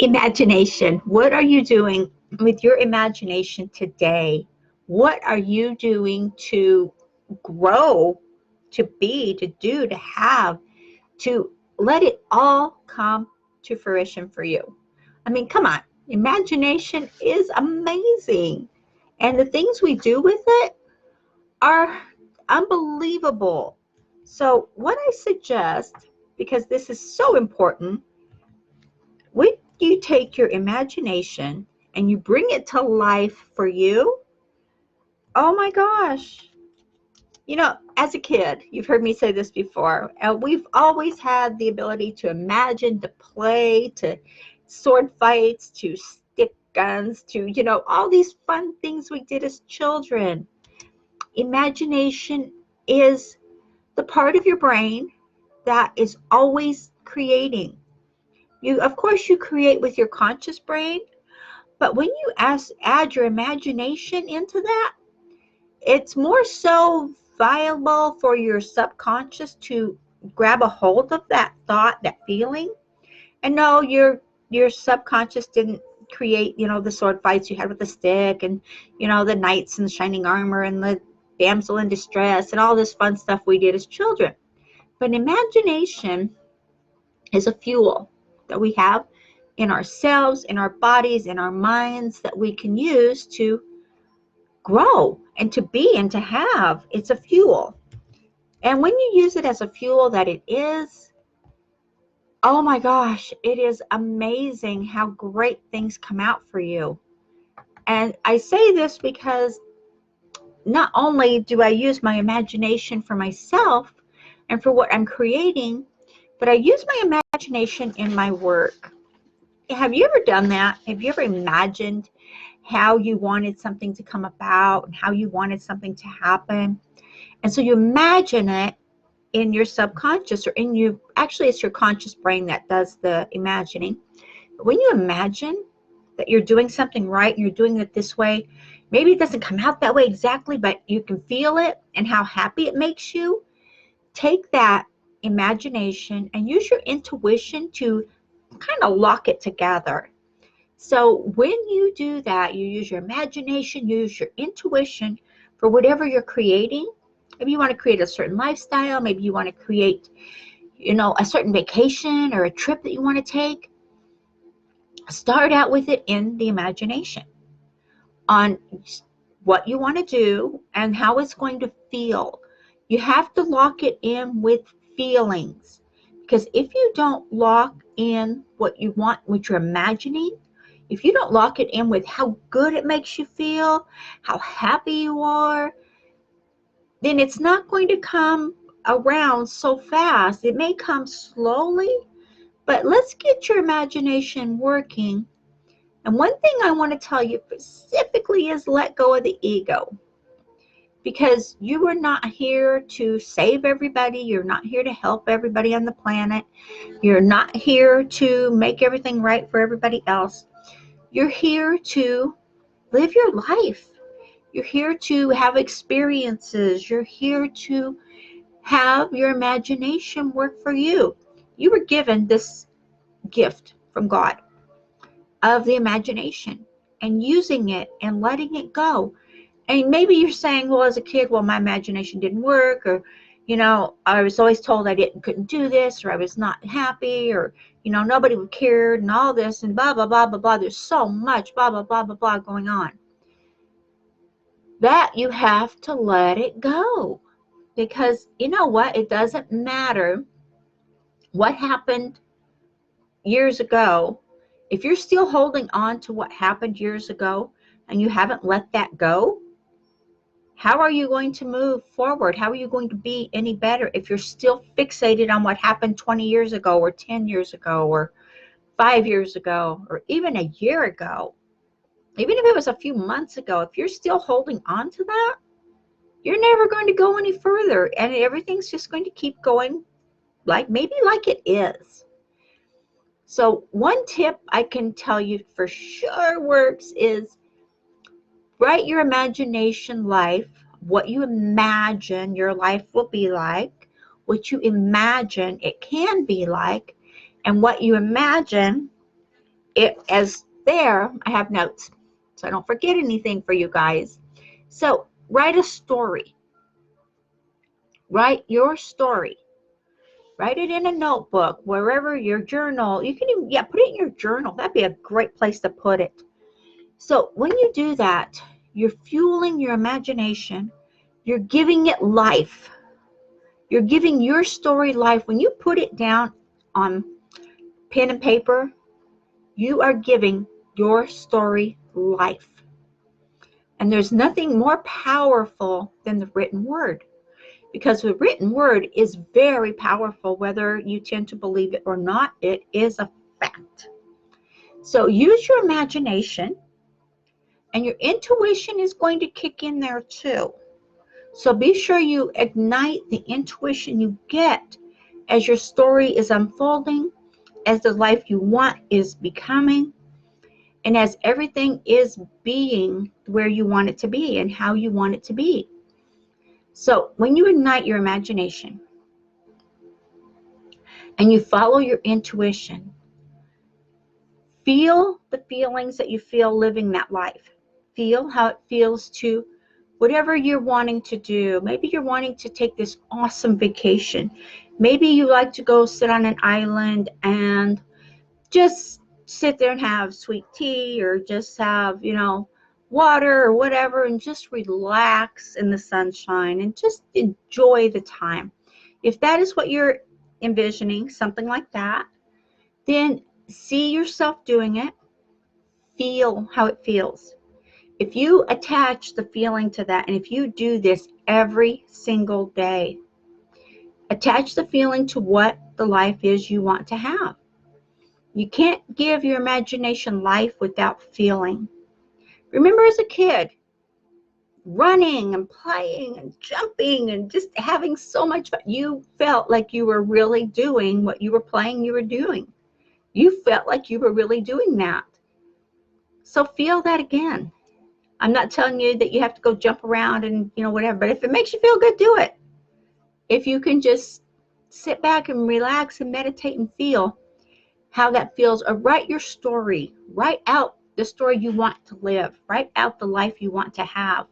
Imagination. What are you doing with your imagination today? What are you doing to grow, to be, to do, to have, to let it all come to fruition for you? I mean, come on. Imagination is amazing. And the things we do with it are unbelievable. So, what I suggest, because this is so important, when you take your imagination and you bring it to life for you, oh my gosh. You know, as a kid, you've heard me say this before, we've always had the ability to imagine, to play, to sword fights, to stick guns, to, all these fun things we did as children. Imagination is the part of your brain that is always creating. Of course, you create with your conscious brain, but when you add your imagination into that, it's more so viable for your subconscious to grab a hold of that thought, that feeling. And no, your subconscious didn't create, the sword fights you had with the stick and, the knights in the shining armor and the damsel in distress and all this fun stuff we did as children. But imagination is a fuel that we have in ourselves, in our bodies, in our minds that we can use to grow and to be and to have. It's a fuel. And when you use it as a fuel that it is, oh my gosh, it is amazing how great things come out for you. And I say this because not only do I use my imagination for myself and for what I'm creating, but I use my imagination in my work. Have you ever done that? Have you ever imagined how you wanted something to come about and how you wanted something to happen? And so you imagine it in your subconscious, or in you, actually it's your conscious brain that does the imagining. But when you imagine that you're doing something right and you're doing it this way, maybe it doesn't come out that way exactly, but you can feel it and how happy it makes you. Take that imagination and use your intuition to kind of lock it together. So when you do that, you use your imagination, you use your intuition for whatever you're creating. Maybe you want to create a certain lifestyle, maybe you want to create, a certain vacation or a trip that you want to take. Start out with it in the imagination on what you want to do and how it's going to feel. You have to lock it in with feelings, because if you don't lock in what you want, what you're imagining, if you don't lock it in with how good it makes you feel, how happy you are, then it's not going to come around so fast. It may come slowly, but let's get your imagination working. And one thing I want to tell you specifically is let go of the ego. Because you are not here to save everybody. You're not here to help everybody on the planet. You're not here to make everything right for everybody else. You're here to live your life. You're here to have experiences. You're here to have your imagination work for you. You were given this gift from God of the imagination and using it and letting it go. And maybe you're saying, well, as a kid, well, my imagination didn't work, or, I was always told I couldn't do this, or I was not happy, or, nobody would care, and all this, and blah, blah, blah, blah, blah. There's so much blah, blah, blah, blah, blah going on. That you have to let it go. Because you know what? It doesn't matter what happened years ago. If you're still holding on to what happened years ago and you haven't let that go, how are you going to move forward? How are you going to be any better if you're still fixated on what happened 20 years ago or 10 years ago or 5 years ago or even a year ago? Even if it was a few months ago, if you're still holding on to that, you're never going to go any further, and everything's just going to keep going like it is. So one tip I can tell you for sure works is write your imagination life, what you imagine your life will be like, what you imagine it can be like, and what you imagine it as there, I have notes, so I don't forget anything for you guys. So write a story. Write your story. Write it in a notebook, wherever, your journal. You can even, put it in your journal. That'd be a great place to put it. So when you do that, you're fueling your imagination. You're giving it life. You're giving your story life. When you put it down on pen and paper, you are giving your story life. And there's nothing more powerful than the written word, because the written word is very powerful, whether you tend to believe it or not. It is a fact. So use your imagination, and your intuition is going to kick in there too. So be sure you ignite the intuition you get as your story is unfolding, as the life you want is becoming, and as everything is being where you want it to be and how you want it to be. So when you ignite your imagination and you follow your intuition, feel the feelings that you feel living that life. Feel how it feels to whatever you're wanting to do. Maybe you're wanting to take this awesome vacation. Maybe you like to go sit on an island and just sit there and have sweet tea, or just have, water or whatever, and just relax in the sunshine and just enjoy the time. If that is what you're envisioning, something like that, then see yourself doing it. Feel how it feels. If you attach the feeling to that, and if you do this every single day, attach the feeling to what the life is you want to have. You can't give your imagination life without feeling. Remember as a kid, running and playing and jumping and just having so much fun. You felt like you were really doing what you were playing you were doing. You felt like you were really doing that. So feel that again. I'm not telling you that you have to go jump around and, whatever, but if it makes you feel good, do it. If you can just sit back and relax and meditate and feel how that feels, or write your story. Write out the story you want to live. Write out the life you want to have.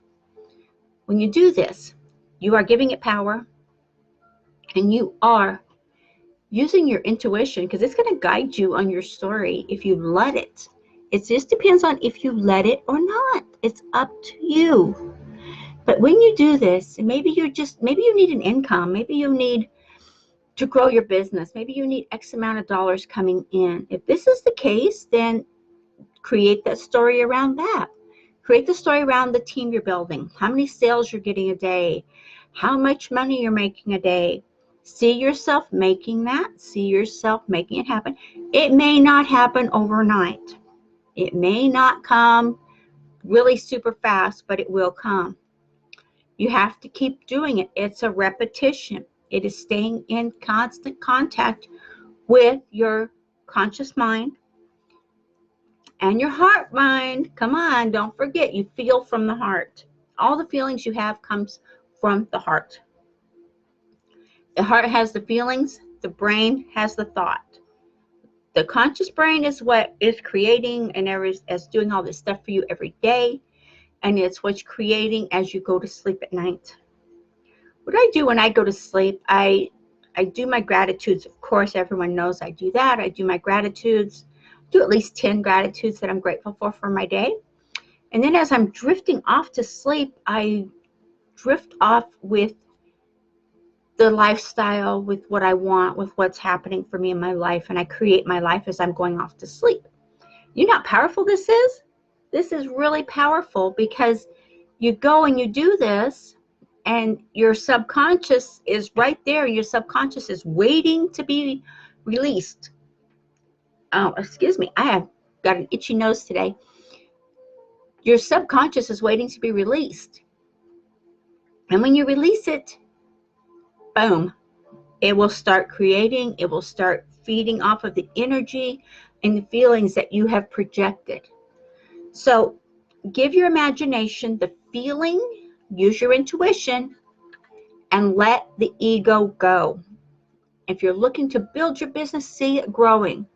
When you do this, you are giving it power, and you are using your intuition, because it's going to guide you on your story if you let it. It just depends on if you let it or not. It's up to you. But when you do this, and maybe you need an income, maybe you need to grow your business, maybe you need X amount of dollars coming in. If this is the case, then create that story around that. Create the story around the team you're building, how many sales you're getting a day, how much money you're making a day. See yourself making that. See yourself making it happen. It may not happen overnight. It may not come really super fast, but it will come. You have to keep doing it. It's a repetition. It is staying in constant contact with your conscious mind and your heart mind. Come on, don't forget, you feel from the heart. All the feelings you have comes from the heart. The heart has the feelings, the brain has the thought. The conscious brain is what is creating and is doing all this stuff for you every day, and it's what's creating as you go to sleep at night. What I do when I go to sleep, I do my gratitudes. Of course, everyone knows I do that. I do my gratitudes. Do at least 10 gratitudes that I'm grateful for my day. And then as I'm drifting off to sleep, I drift off with the lifestyle, with what I want, with what's happening for me in my life, and I create my life as I'm going off to sleep. You know how powerful this is? This is really powerful, because you go and you do this, and your subconscious is right there. Your subconscious is waiting to be released. Oh, excuse me. I have got an itchy nose today. Your subconscious is waiting to be released. And when you release it, boom, it will start creating. It will start feeding off of the energy and the feelings that you have projected. So give your imagination the feeling, use your intuition, and let the ego go. If you're looking to build your business, see it growing.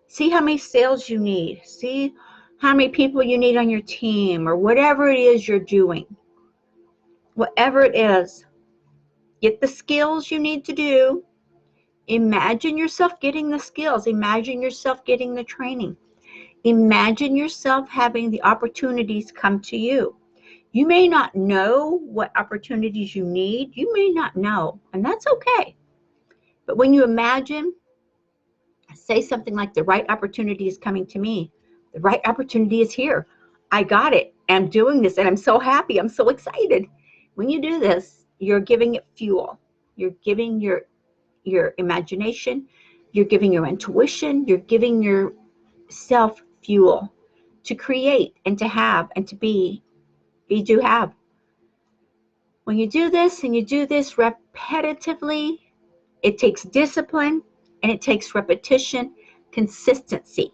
See how many sales you need. See how many people you need on your team, or whatever it is you're doing. Whatever it is, get the skills you need to do. Imagine yourself getting the skills. Imagine yourself getting the training. Imagine yourself having the opportunities come to you. You may not know what opportunities you need. You may not know, and that's okay. But when you imagine, say something like, the right opportunity is coming to me. The right opportunity is here. I got it. I'm doing this, and I'm so happy. I'm so excited. When you do this, you're giving it fuel. You're giving your imagination. You're giving your intuition. You're giving yourself fuel to create and to have and to be, do, have. When you do this, and you do this repetitively, it takes discipline, and it takes repetition, consistency.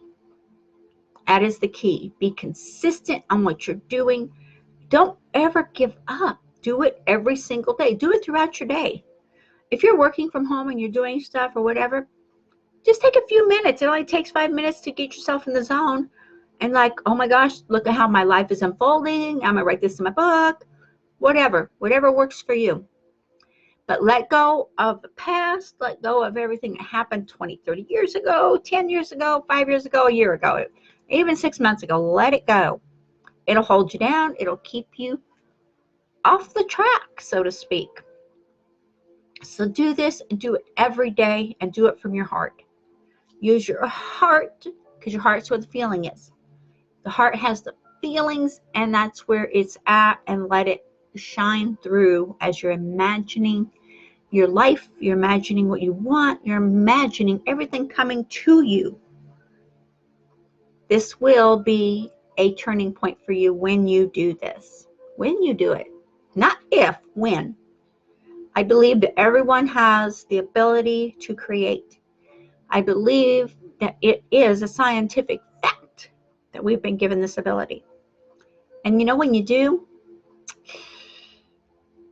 That is the key. Be consistent on what you're doing. Don't ever give up. Do it every single day. Do it throughout your day. If you're working from home and you're doing stuff or whatever, just take a few minutes. It only takes 5 minutes to get yourself in the zone. And like, oh my gosh, look at how my life is unfolding. I'm going to write this in my book. Whatever works for you. But let go of the past. Let go of everything that happened 20, 30 years ago, 10 years ago, 5 years ago, a year ago, even 6 months ago. Let it go. It'll hold you down. It'll keep you off the track, so to speak. So do this, and do it every day, and do it from your heart. Use your heart, because your heart's where the feeling is. The heart has the feelings, and that's where it's at, and let it shine through as you're imagining your life. You're imagining what you want. You're imagining everything coming to you. This will be a turning point for you when you do this. When you do it. Not if, when. I believe that everyone has the ability to create. I believe that it is a scientific fact that we've been given this ability. And you know, when you do,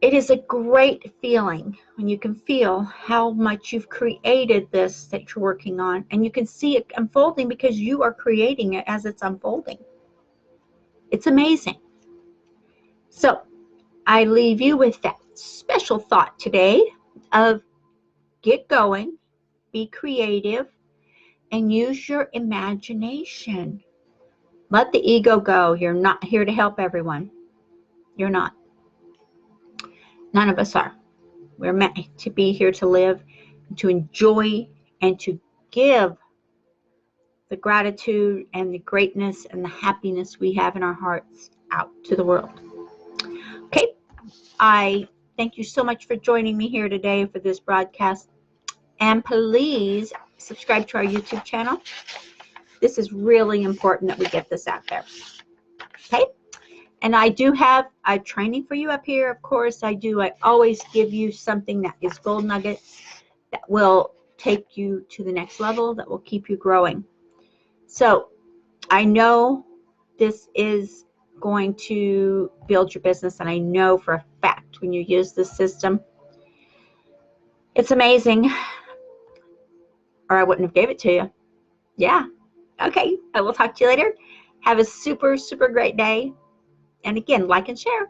it is a great feeling when you can feel how much you've created this that you're working on, and you can see it unfolding because you are creating it as it's unfolding. It's amazing. So I leave you with that special thought today of get going, be creative, and use your imagination. Let the ego go. You're not here to help everyone. You're not. None of us are. We're meant to be here to live, to enjoy, and to give the gratitude and the greatness and the happiness we have in our hearts out to the world. Okay, I thank you so much for joining me here today for this broadcast. And please subscribe to our YouTube channel. This is really important that we get this out there. Okay? And I do have a training for you up here. Of course, I do. I always give you something that is gold nuggets that will take you to the next level, that will keep you growing. So I know this is going to build your business, and I know for a fact when you use this system, it's amazing, or I wouldn't have gave it to you. Yeah. Okay. I will talk to you later. Have a super, super great day. And again, like and share.